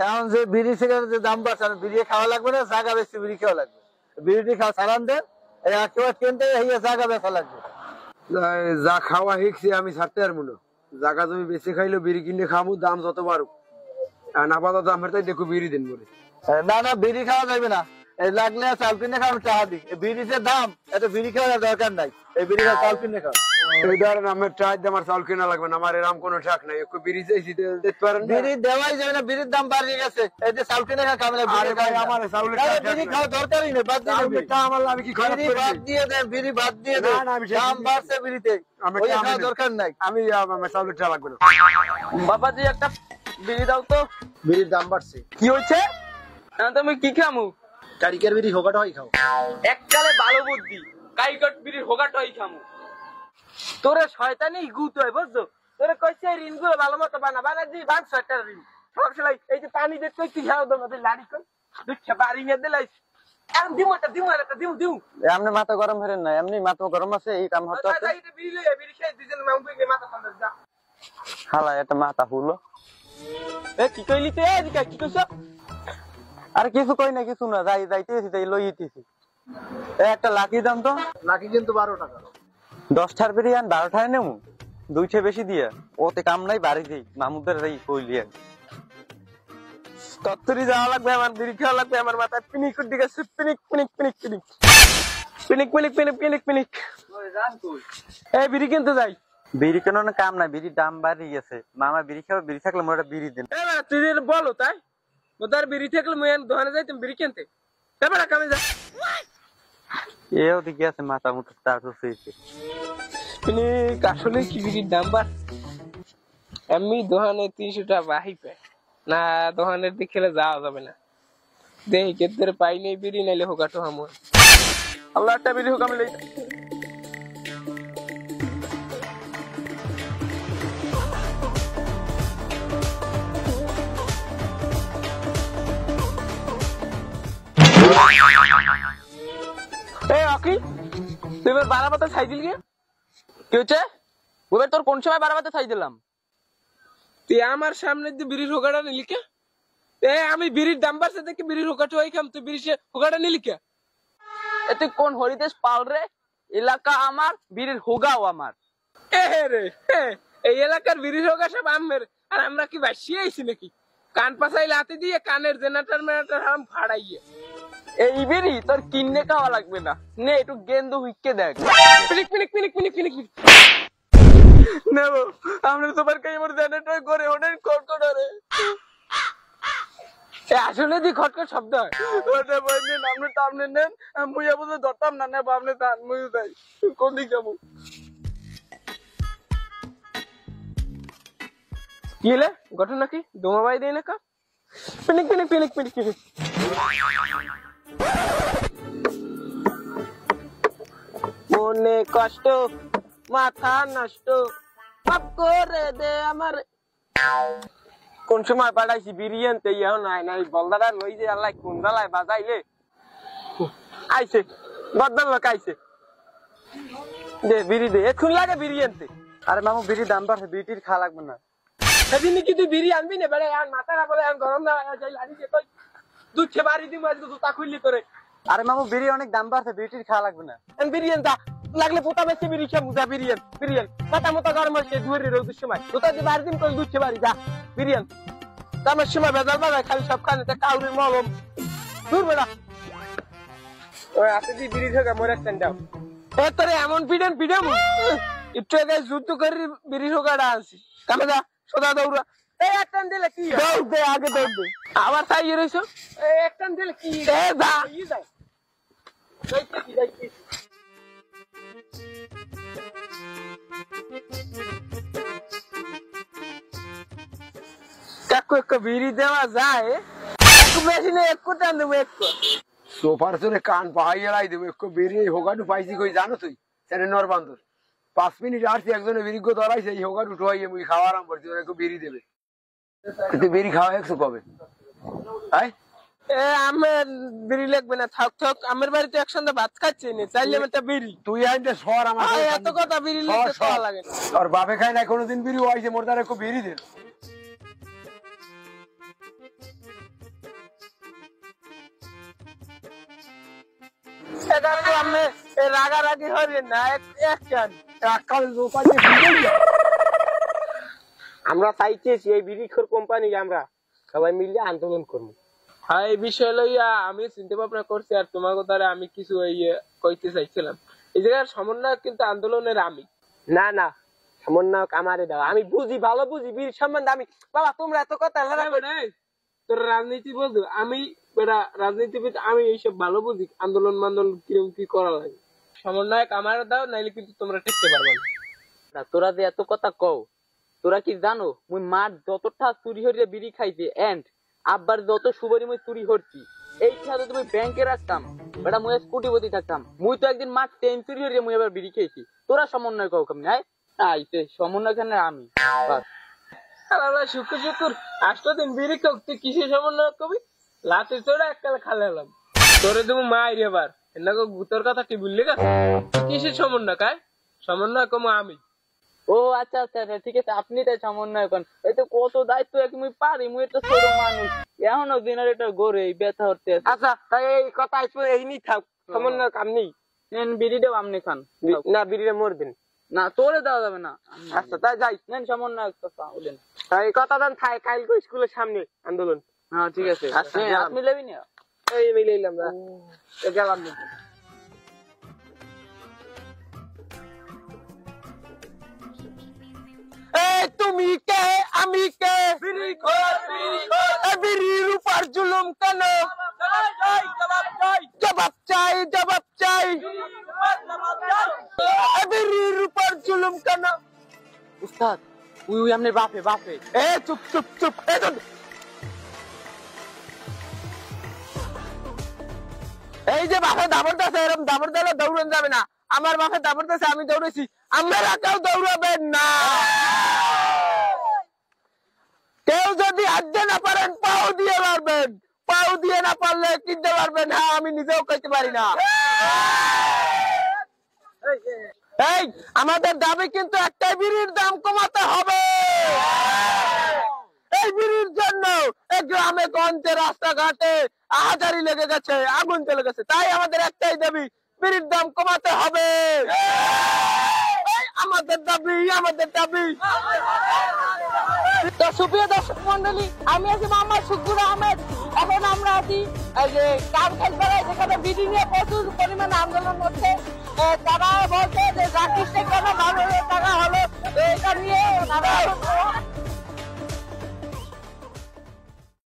এখন যে বিড়ি সিগারেটের যে দাম বাড়ছে, বিড়ি খাওয়া লাগবে না, জাগা বেশি বিড়ি খাওয়া লাগবে। বিড়িটি খাওয়া ছাড়ান দেন, কেউ কিনতে জাগা বেচা লাগবে। যা খাওয়া শিখছি আমি ছাড়তে পারবো না। জাগা জমি বেশি খাইলে বিড়ি কিনে খাবো, দাম যত বাড়ুক। আপাতত আমার তাই দেখো বিড়ি দিন বলে। না না, বিড়ি খাওয়া যাবে না। লাগলে চাল কিনে খাওয়া টাকা দিই। বিড়ির যে দাম, এত বিড়ি খাওয়ার দরকার নাই। এই বিড়ি চাল কিনে খাও। এই ধরেন আমার টাকা দিয়ে আমার চাউল কিনা লাগবে না, আমার এরকম কোনো ঠাক নাই। একটু বিড়ি চাইছি দেখতে পারেন। বিড়ি দেওয়াই যাবে না, বিড়ির দাম বাড়িয়ে গেছে। এই যে চাল কিনে খাওয়া আরে ভাই আমার চাউলের বিড়ি খাওয়া দরকারই নেই, বাদ দিয়ে আমার আমি কি খারাপ করেছি? বাদ দিয়ে দেন, বিড়ি বাদ দিয়ে দেন। দাম বাড়ছে বিড়িতে, ওই খাওয়া দরকার নাই। আমি আমার চাউলের টাকা লাগবে না। বাবাজি একটা বিড়ি দাও তো। বিড়ির দাম বাড়ছে। কি হচ্ছে? তুমি কি খামু? কারিকের বিড়ি হোগাটা হয় খাও। এককালে ভালো বুদ্ধি, কাইকট বিড়ির হোগাটাই খামু। তোরে শয়তানি গুত হয় বুঝছো? তোরে কইছে ঋণ গুলো ভালো মতো বানাজি বাংশ একটা ঋণ সব সেলাই। এই যে পানি দিয়ে কই তুই খাও দমতে লাড়ি কই দুঃখে বাড়ি নিয়ে দিলাই। এমন দিমু এমনি মাথা গরম হরেন না, এমনি মাথা গরম আছে, এই কাম হতে আছে। এই বিড়ি লইয়া বিড়ি খাই দুজন মাউকে মাথা ঠান্ডা যা। হালা এটা মাথা হুলো। এ কি কইলি তুই? এদিকে কি কইছ? আর কিছু কই না, কিছু না, যাইতেছি তাই লইতেছি। একটা লাকি দাম তো। লাকি কিন্তু 12 টাকা। 10টার বিড়ি আন 12টায় নেমু, 2টা বেশি দিয়ে ওতে কাম নাই, বাড়ি দেই মামুদের এই কইলি আর তত্তরি যাওয়া লাগবে, আমার বিড়ি খাওয়া লাগবে। আমার মাথায় পিনিক দিকে পিনিক পিনিক পিনিক পিনিক পিনিক পিনিক পিনিক পিনিক পিনিক। এই বিড়ি কিনতে যাই। বিড়ি কেন কাম নাই, বিড়ির দাম বাড়িয়ে গেছে। মামা বিড়ি খাবে, বিড়ি থাকলে মোটা বিড়ি দিন। তুই বলো তাই ওদের বিড়ি থাকলে মুই দোকানে যাই, তুমি বিড়ি কিনতে এবার কামে যা। এও দিকে আছে মাথা মুঠো স্টার্ট হচ্ছে। আসলে কি বিড়ির দাম বাড়? এমনি দোকানে 300 টাকা বাহি পায় না, দোকানের দিকে খেলে যাওয়া যাবে না। দেখি কেদের পাই নেই বিড়ি, নাইলে হোকাটো হামো। আল্লাহ একটা বিড়ি হোক আমি লই। তুই বারাবাতে ছাই দিল কি হচ্ছে? তোর কোন সময় বারাবাতে ছাই দিলাম? তুই আমার সামনে দিয়ে বিড়ির হোকাটা নিলি কে? আমি বিড়ির দাম বাড়ছে দেখি বিড়ির হোকাটা ওই খাম, তুই বিড়ির হোকাটা নিলি কে? তুই কোন হরিদেশ পাল রে? এলাকা আমার, বিড়ির হোগাও আমার। রে এই এলাকার বিড়ির হোগা সব আমের, আর আমরা কি বাসি আইছি নাকি? কান পাশাই লাতি দিয়ে কানের জেনারেটর মেনাটার হাম ফাড়াইয়ে। এই বিড়ি তোর কিনে খাওয়া লাগবে না, নে একটু গেন্দু হুইকে দেখ। পিনিক পিনিক পিনিক পিনিক পিনিক নেব আমরা তোমার কাছে আমার জেনারেটর করে ওনের কটকট রে। আসলে দি খটখট শব্দ হয়। ওটা বইনে নামনে তামনে নেন, মুইয়া বুঝে ধরতাম না, নেব আপনি তান মুই যাই কোন দিকে যাবো? কি হলে ঘটনা কি? দোমা বাই দেয় না কা? পিনিক পিনিক পিনিক পিনিক পিনিক। মনে কষ্ট মাথা নষ্ট মাফ করে দে আমার। কোন সময় পাঠাইছি বিরিয়ানিতে ইয়া নাই নাই বলদারা লই যে আল্লাহ কোন দালায় বাজাইলে আইছে বদল লোক আইছে। দে বিড়ি দে, এখন লাগে বিরিয়ানিতে। আরে মামু বিড়ির দাম বাড়ছে, বিড়ির খাওয়া লাগবে না। সেদিন কি তুই বিড়ি আনবি না? বেড়ে আর মাথাটা বলে গরম না যাই লাড়ি যে তুই দুধে বাড়ি দিমু আজকে জুতা খুললি করে। আরে মামু বিড়ি অনেক দাম বাড়ছে, বিড়ির খাওয়া লাগবে না। বিরিয়ানি দা লাগলে পোতা বেশি বিড়ি খেয়ে মুদা বিরিয়ানি বিরিয়ানি মাথা মতো গরম হচ্ছে ধরে রোদের সময় জুতা দিয়ে বাড়ি দিন করে দুধে বাড়ি যা বিরিয়ানি। আমার সময় ভেজাল বাজায় খালি সব খানে কাউরির মলম দূর বেড়া। ওই হাতে দিয়ে বিড়ি থেকে মরে একটা দাও। তোরে এমন পিডেন পিডেন একটু আগে যুদ্ধ করে বিড়ি ঢোকাটা আনছি। কামে যা সোজা দৌড়া। এই এক টান দিলে কি দৌড় দে, আগে দৌড় দে। আবার তাই রইছো, এই এক টান দিলে কি যা যাইতেছি যাইতেছি। কাকু বিড়ি দেওয়া যায়? বেশি না, একটু টান দেবো একটু। সোফার চলে কান পাহাইয়া লাই দেবো একটু বিড়ি। এই হোগাটু পাইছি কই জানো তুই? সেনে নরবান্দর 5 মিনিট আসছি, একজনে বিড়ি ধরাইছে, এই হোগাটু উঠাইয়ে মুই খাওয়া আরাম করছি, ওরা একটু বিড়ি দেবে। তুই বিড়ি খাওয়া একশো কবে? আমার বিড়ি লাগবে না, থাক থাক। আমার বাড়িতে একসঙ্গে ভাত খাচ্ছি না, চাইলে একটা বিড়ি তুই আইতে সর আমার এত কথা বিড়ি লাগে। আর বাপে খাই না কোনোদিন বিড়ি, ওইছে মোর দ্বারা একটু বিড়ি দে। এটা তো আপনি রাগারাগি হবেন না, এক কান এককাল দোকান দিয়ে ফিরে গেল। আমরা চাইতেছি এই বিড়িখোর কোম্পানি আমরা সবাই মিলে আন্দোলন করবো। হ্যাঁ, এই বিষয় লইয়া আমি চিন্তা ভাবনা করছি, আর তোমার দ্বারা আমি কিছু কইতে চাইছিলাম। এই জায়গার সমন্বয় কিন্তু আন্দোলনের আমি। না না, সমন্বয়ক আমারে দাও, আমি বুঝি, ভালো বুঝি বিড়ি সম্বন্ধে। আমি বাবা তোমরা এত কথা তোর রাজনীতি বলতো, আমি রাজনীতিবিদ, আমি এইসব ভালো বুঝি। আন্দোলন মান্দোলন কিরকম কি করা লাগে, সমন্বয়ক আমার দাও, নাইলে কিন্তু তোমরা টিকতে পারবে না। তোরা যে এত কথা কও, তোরা কি জানো মুই মার যতটা চুরি হরিয়ে বিড়ি খাইছি এন্ড আব্বার যত সুবারি মুই চুরি হরছি, এই সাথে তুমি ব্যাংকে রাখতাম বেটা মুই স্কুটিপতি থাকতাম। মুই তো একদিন মার ট্রেন চুরি হরিয়ে মুই এবার বিড়ি খেয়েছি। তোরা সমন্বয় কও কেমন? আইতে সমন্বয় কেন আমি বাস। শুক্র শুক্র 8 দিন বিড়ি খাও, তুই কিসে সমন্বয় কবি? লাতে চড়া এককালে খালে এলাম তোরে তুমি মাই এবার এনাকে ভূতের কথা কি বললি গা? কিসের সমন্বয় কায়? সমন্বয় কম আমি। ও আচ্ছা আচ্ছা আচ্ছা, ঠিক আছে, আপনি তাই সমন্বয় করেন। এই তো কত দায়িত্ব এক মুই পারি, মুই একটা ছোট মানুষ, এখনো দিনের এটা গড়ে ব্যথা হতে আছে। আচ্ছা তাই এই কথা আসবে, এই নি থাক, সমন্বয়ক আপনি নেন বিড়ি দেব, আপনি খান। না বিড়িটা মরবেন না তোরে দেওয়া যাবে না। আচ্ছা তাই যাই, নেন সমন্বয় কথা বলেন। এই কথা দেন থাই, কালকে স্কুলের সামনে আন্দোলন। হ্যাঁ ঠিক আছে, আচ্ছা, আপনি লেবি না। এই মিলাইলাম না, গেলাম না। তুমি কে আমি কে, বিড়ির উপর জুলুম কেন? জবাব চাই জবাব চাই, বিড়ির উপর জুলুম কেন? উস্তাদ উই আমনে বাপে বাপে। এ চুপ চুপ চুপ, এই যে বাপে দাবর দাসে, এরকম দাবর দিলে দৌড়ান যাবে না। আমার বাপে দাবর দাসে, আমি দৌড়েছি, আপনারা কেউ দৌড়াবেন না। কেউ যদি হাঁটতে না পারেন পাও দিয়ে পারবেন, পাও দিয়ে না পারলে কিনতে পারবেন। হ্যাঁ, আমি নিজেও কইতে পারি না। এই আমাদের দাবি কিন্তু একটাই, বিড়ির দাম কমাতে হবে। এই বিড়ির জন্য এই গ্রামে গঞ্জে রাস্তাঘাটে আহাজারি লেগে গেছে, আগুন চলে গেছে। তাই আমাদের একটাই দাবি, বিড়ির দাম কমাতে হবে। আমাদের দাবি, আমাদের দাবি। তো সুপ্রিয় দর্শক মন্ডলী, আমি আছি মোহাম্মদ শুকুর আহমেদ। এখন আমরা আছি এই যে কারখানপাড়ায়, যেখানে বিড়ি নিয়ে প্রচুর পরিমাণে আন্দোলন হচ্ছে। তারা বলছে যে জাকিরকে কেন 12,000 টাকা হলো, এটা নিয়ে